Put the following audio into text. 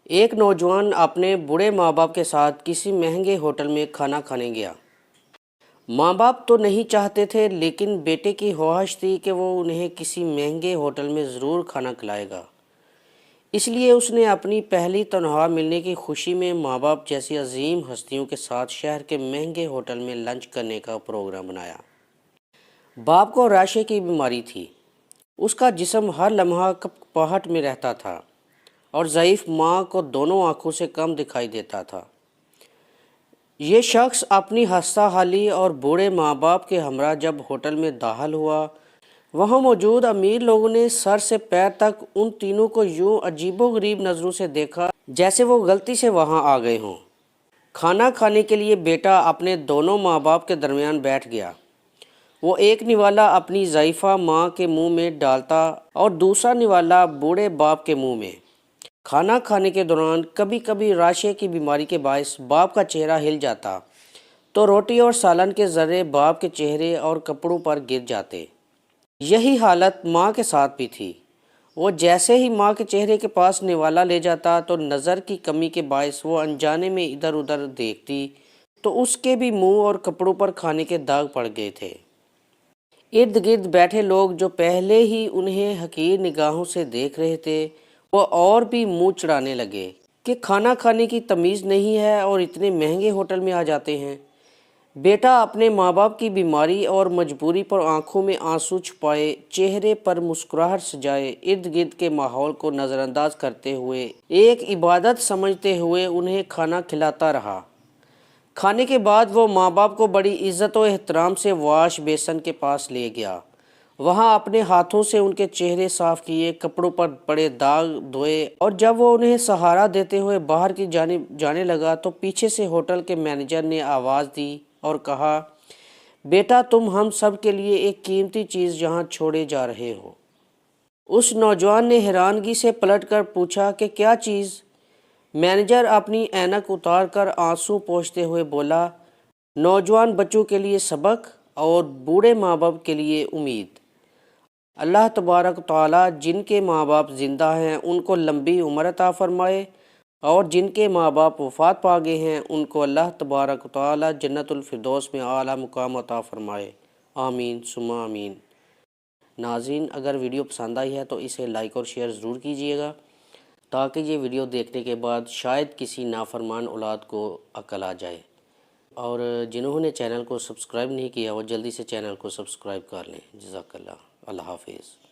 ایک نوجوان اپنے بوڑھے ماں باپ کے ساتھ کسی مہنگے ہوٹل میں کھانا کھانے گیا۔ ماں باپ تو نہیں چاہتے تھے، لیکن بیٹے کی خواہش تھی کہ وہ انہیں کسی مہنگے ہوٹل میں ضرور کھانا کھلائے گا۔ اس لیے اس نے اپنی پہلی تنخواہ ملنے کی خوشی میں ماں باپ جیسی عظیم ہستیوں کے ساتھ شہر کے مہنگے ہوٹل میں لنچ کرنے کا پروگرام بنایا۔ باپ کو راشے کی بیماری تھی۔ اس کا جسم ہر لمحہ کپکپاہٹ میں رہتا تھا اور ضعیف ماں کو دونوں آنکھوں سے کم دکھائی دیتا تھا۔ یہ شخص اپنی ہستہ حالی اور بوڑھے ماں باپ کے ہمراہ جب ہوٹل میں داخل ہوا، وہاں موجود امیر لوگوں نے سر سے پیر تک ان تینوں کو یوں عجیب و غریب نظروں سے دیکھا جیسے وہ غلطی سے وہاں آ گئے ہوں۔ کھانا کھانے کے لیے بیٹا اپنے دونوں ماں باپ کے درمیان بیٹھ گیا۔ وہ ایک نوالا اپنی ضعیفہ ماں کے منہ میں ڈالتا اور دوسرا نوالا بوڑھے باپ کے منہ میں۔ کھانا کھانے کے دوران کبھی کبھی راشے کی بیماری کے باعث باپ کا چہرہ ہل جاتا تو روٹی اور سالن کے ذرے باپ کے چہرے اور کپڑوں پر گر جاتے۔ یہی حالت ماں کے ساتھ بھی تھی۔ وہ جیسے ہی ماں کے چہرے کے پاس نوالا لے جاتا تو نظر کی کمی کے باعث وہ انجانے میں ادھر ادھر دیکھتی تو اس کے بھی منہ اور کپڑوں پر کھانے کے داغ پڑ گئے تھے۔ ارد گرد بیٹھے لوگ جو پہلے ہی انہیں حقیر نگاہوں سے دیکھ رہے تھے، وہ اور بھی منہ چڑھانے لگے کہ کھانا کھانے کی تمیز نہیں ہے اور اتنے مہنگے ہوٹل میں آ جاتے ہیں۔ بیٹا اپنے ماں باپ کی بیماری اور مجبوری پر آنکھوں میں آنسو چھپائے، چہرے پر مسکراہٹ سجائے، ارد گرد کے ماحول کو نظر انداز کرتے ہوئے، ایک عبادت سمجھتے ہوئے انہیں کھانا کھلاتا رہا۔ کھانے کے بعد وہ ماں باپ کو بڑی عزت و احترام سے واش بیسن کے پاس لے گیا۔ وہاں اپنے ہاتھوں سے ان کے چہرے صاف کیے، کپڑوں پر پڑے داغ دھوئے اور جب وہ انہیں سہارا دیتے ہوئے باہر کی جانب جانے لگا تو پیچھے سے ہوٹل کے مینیجر نے آواز دی اور کہا، بیٹا تم ہم سب کے لیے ایک قیمتی چیز یہاں چھوڑے جا رہے ہو۔ اس نوجوان نے حیرانگی سے پلٹ کر پوچھا کہ کیا چیز؟ مینیجر اپنی اینک اتار کر آنسو پوچھتے ہوئے بولا، نوجوان بچوں کے لیے سبق اور بوڑھے ماں باپ کے لیے امید۔ اللہ تبارک و تعالیٰ جن کے ماں باپ زندہ ہیں ان کو لمبی عمر عطا فرمائے، اور جن کے ماں باپ وفات پا گئے ہیں ان کو اللہ تبارک و تعالیٰ جنت الفردوس میں اعلیٰ مقام عطا فرمائے۔ آمین ثم آمین۔ ناظرین، اگر ویڈیو پسند آئی ہے تو اسے لائک اور شیئر ضرور کیجیے گا تاکہ یہ ویڈیو دیکھنے کے بعد شاید کسی نافرمان اولاد کو عقل آ جائے، اور جنہوں نے چینل کو سبسکرائب نہیں کیا وہ جلدی سے چینل کو سبسکرائب کر لیں۔ جزاک اللہ۔ اللہ حافظ۔